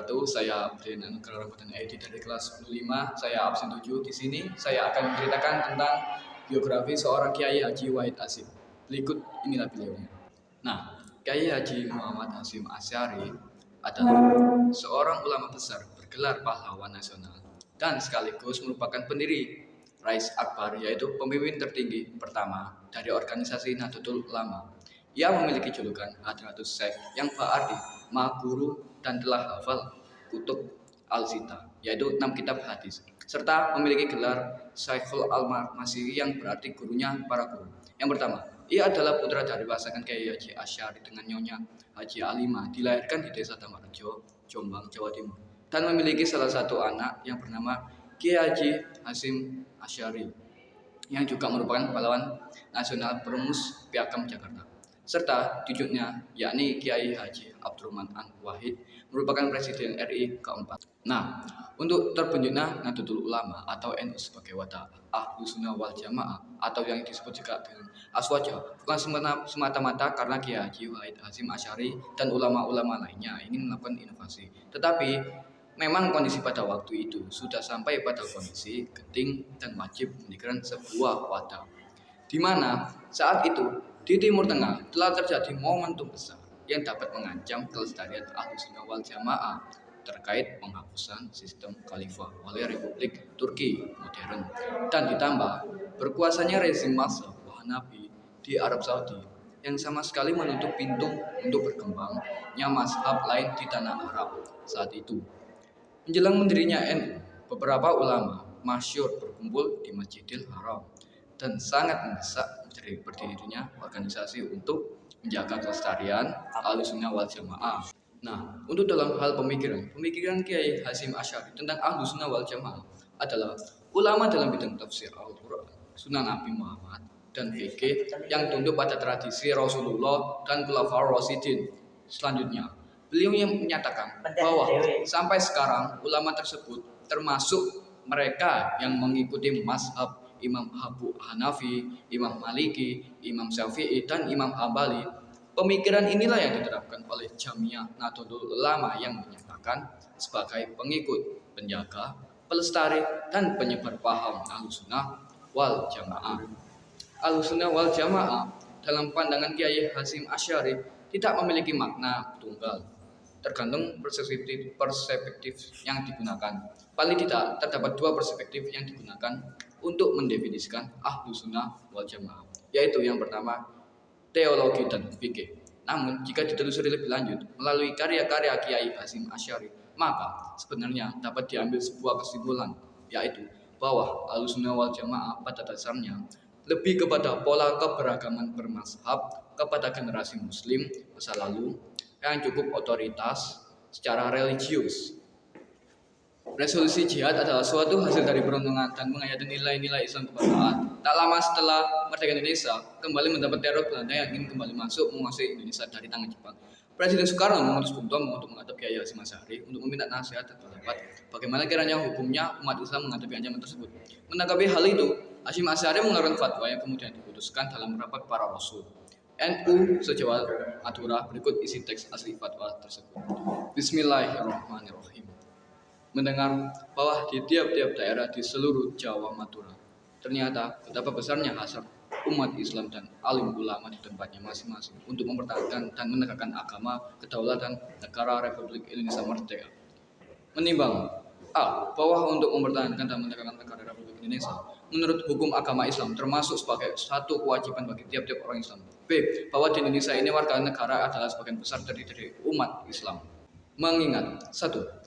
wabarakatuh. Saya Abdin Anugrah Rahmatan Edi dari kelas 15. Saya absen 7 di sini. Saya akan menceritakan tentang biografi seorang Kiai Haji Wahid Hasyim. Berikut inilah beliaunya. Nah, Kiai Haji Muhammad Hasyim Asy'ari adalah seorang ulama besar bergelar pahlawan nasional dan sekaligus merupakan pendiri Rais Akbar, yaitu pemimpin tertinggi pertama dari organisasi Nahdlatul Ulama. Ia memiliki julukan Hadratus Syekh yang berarti Maha Guru dan telah hafal kutub Al-Sita, yaitu 6 kitab hadis, serta memiliki gelar Syekhul Al-Masiri yang berarti gurunya para guru. Yang pertama, ia adalah putra dari pasangan Kiai Haji Asy'ari dengan Nyonya Haji Alimah, dilahirkan di Desa Tamarjo, Jombang, Jawa Timur, dan memiliki salah satu anak yang bernama Kiai Haji Hasyim Asy'ari, yang juga merupakan pahlawan nasional Perumus Piagam Jakarta, serta cucunya yakni Kiai Haji Abdurrahman An-Wahid merupakan Presiden RI keempat. Nah, untuk terbentuknya Nahdlatul Ulama atau NU sebagai wadah Ahlussunnah wal Jamaah atau yang disebut juga dengan Aswaja bukan semata-mata karena Kiai Haji Wahid Hasyim Asy'ari dan ulama-ulama lainnya ingin melakukan inovasi, tetapi memang kondisi pada waktu itu sudah sampai pada kondisi genting dan wajib mendirikan sebuah wadah, di mana saat itu di Timur Tengah telah terjadi momentum besar yang dapat mengancam kelestarian Ahlussunnah wal Jamaah terkait penghapusan sistem khalifah oleh Republik Turki modern dan ditambah berkuasanya rezim mazhab Hanafi di Arab Saudi yang sama sekali menutup pintu untuk berkembangnya mazhab lain di tanah Arab saat itu. Menjelang mendirinya NU, beberapa ulama masyhur berkumpul di Masjidil Haram dan sangat mendesak berdirinya organisasi untuk menjaga kelestarian Ahlussunnah wal Jamaah. Nah, untuk dalam hal pemikiran Kiai Hasyim Asy'ari tentang Ahlussunnah wal Jamaah adalah ulama dalam bidang tafsir Al-Quran, Sunnah Nabi Muhammad, dan fikih yang tunduk pada tradisi Rasulullah dan Khulafaur Rasyidin. Selanjutnya, beliau yang menyatakan bahwa sampai sekarang ulama tersebut termasuk mereka yang mengikuti mazhab Imam Abu Hanafi, Imam Maliki, Imam Syafi'i, dan Imam Hambali. Pemikiran inilah yang diterapkan oleh Jamiah Nahdlatul Ulama yang menyatakan sebagai pengikut, penjaga, pelestari, dan penyebar paham Ahlussunnah wal Jamaah. Ahlussunnah wal Jamaah dalam pandangan Kiai Hasyim Asy'ari tidak memiliki makna tunggal, tergantung perspektif yang digunakan. Paling tidak terdapat 2 perspektif yang digunakan untuk mendefinisikan Ahlussunnah wal Jamaah, yaitu yang pertama teologi dan fikih. Namun jika ditelusuri lebih lanjut melalui karya-karya Kiai Hasyim Asy'ari, maka sebenarnya dapat diambil sebuah kesimpulan, yaitu bahwa Ahlussunnah wal Jamaah pada dasarnya lebih kepada pola keberagaman bermazhab kepada generasi muslim masa lalu yang cukup otoritas secara religius. Resolusi jihad adalah suatu hasil dari perundungan dan menghayati nilai-nilai Islam kebangsaan. Tak lama setelah merdeka Indonesia kembali mendapat teror Belanda yang ingin kembali masuk menguasai Indonesia dari tangan Jepang. Presiden Soekarno mengutus Bung Tomo untuk menghadap Kiai Hasyim Asy'ari untuk meminta nasihat dan pendapat bagaimana kiranya hukumnya umat Islam menghadapi ancaman tersebut. Menanggapi hal itu, Hasyim Asy'ari mengeluarkan fatwa yang kemudian diputuskan dalam rapat para rasul NU se-Jawa Madura. Berikut isi teks asli fatwa tersebut. Bismillahirrahmanirrahim. Mendengar bahwa di tiap-tiap daerah di seluruh Jawa Madura ternyata betapa besarnya hasrat umat Islam dan alim ulama di tempatnya masing-masing untuk mempertahankan dan menegakkan agama kedaulatan negara Republik Indonesia Merdeka. Menimbang A. Bahwa untuk mempertahankan dan menegakkan negara Republik Indonesia menurut hukum agama Islam termasuk sebagai satu kewajiban bagi tiap-tiap orang Islam. B. Bahwa di Indonesia ini warga negara adalah sebagian besar dari umat Islam. Mengingat 1.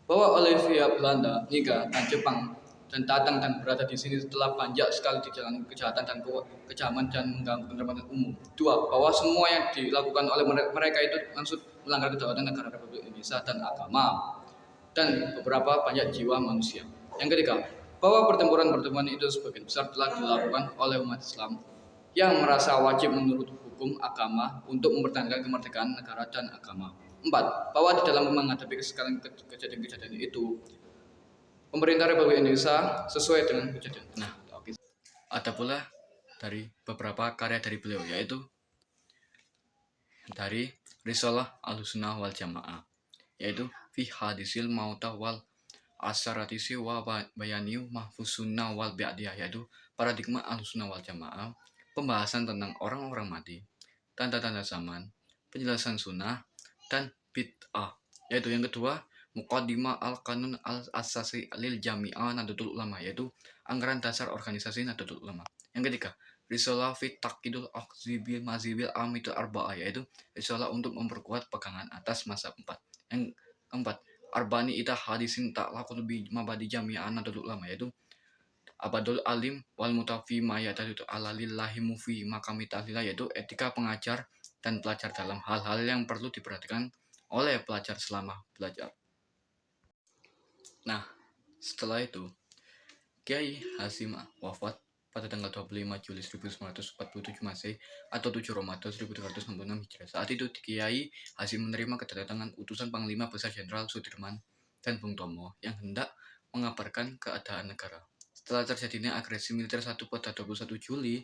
Bahwa oleh pihak Belanda, Niga, dan Jepang dan datang dan berada di sini setelah banyak sekali dijalani kejahatan dan kecaman dan mengganggu ketertiban umum. 2. Bahwa semua yang dilakukan oleh mereka itu maksud melanggar kedaulatan negara Republik Indonesia dan agama dan beberapa banyak jiwa manusia. Yang ketiga, bahwa pertempuran itu sebagian besar telah dilakukan oleh umat Islam yang merasa wajib menurut hukum agama untuk mempertahankan kemerdekaan negara dan agama. 4. Bahwa di dalam menghadapi kejadian-kejadian itu, pemerintah Republik Indonesia sesuai dengan kejadian. Nah, ada pula dari beberapa karya dari beliau, yaitu dari Risalah Ahlussunnah wal Jamaah. yaitu fi hadisil mauta wal asaratisi wa bayaniu mahfusunna wal bi'diyah, yaitu paradigma Ahlussunnah wal Jamaah, pembahasan tentang orang-orang mati, tanda-tanda zaman, penjelasan sunnah, dan bid'ah. Yaitu yang kedua, Muqaddimah al-Qanun al-Asasi lil Jami'ah Nahdlatul Ulama, yaitu anggaran dasar organisasi Nahdlatul Ulama. Yang ketiga, Risalah fi Taqidul Akhzibil Mazibil Amitul Arba'ah, yaitu risalah untuk memperkuat pegangan atas mazhab 4. Yang keempat, Arbani ita hadisin ta'laqul bi mabadi jami'an Nahdlatul Ulama, yaitu abadul alim wal mutafi maya tadi itu alalillahi mufi makami tahlilah, yaitu etika pengajar dan pelajar dalam hal-hal yang perlu diperhatikan oleh pelajar selama belajar. Nah, setelah itu Kiai Hasim wafat pada tanggal 25 Juli 1947 Masehi atau 7 Ramadan 1366 Hijriah. Saat itu Kiai Hasim menerima kedatangan utusan Panglima Besar Jenderal Sudirman dan Bung Tomo yang hendak mengabarkan keadaan negara. Setelah terjadinya agresi militer 1 pada 21 Juli,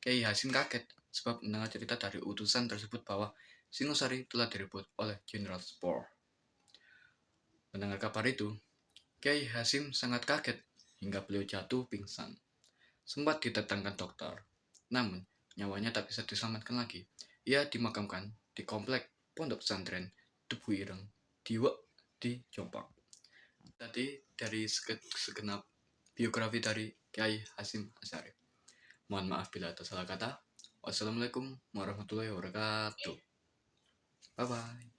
Kiai Hasim kaget sebab mendengar cerita dari utusan tersebut bahwa Singosari telah direbut oleh Jenderal Spoor. Mendengar kabar itu, Kiai Hasim sangat kaget hingga beliau jatuh pingsan. Sempat didatangkan dokter, namun nyawanya tak bisa diselamatkan lagi. Ia dimakamkan di komplek Pondok Pesantren Tebu Ireng di Jombang. Tadi dari segenap biografi dari Kiai Hasim Asy'ari. Mohon maaf bila ada salah kata. Wassalamualaikum warahmatullahi wabarakatuh. Bye bye.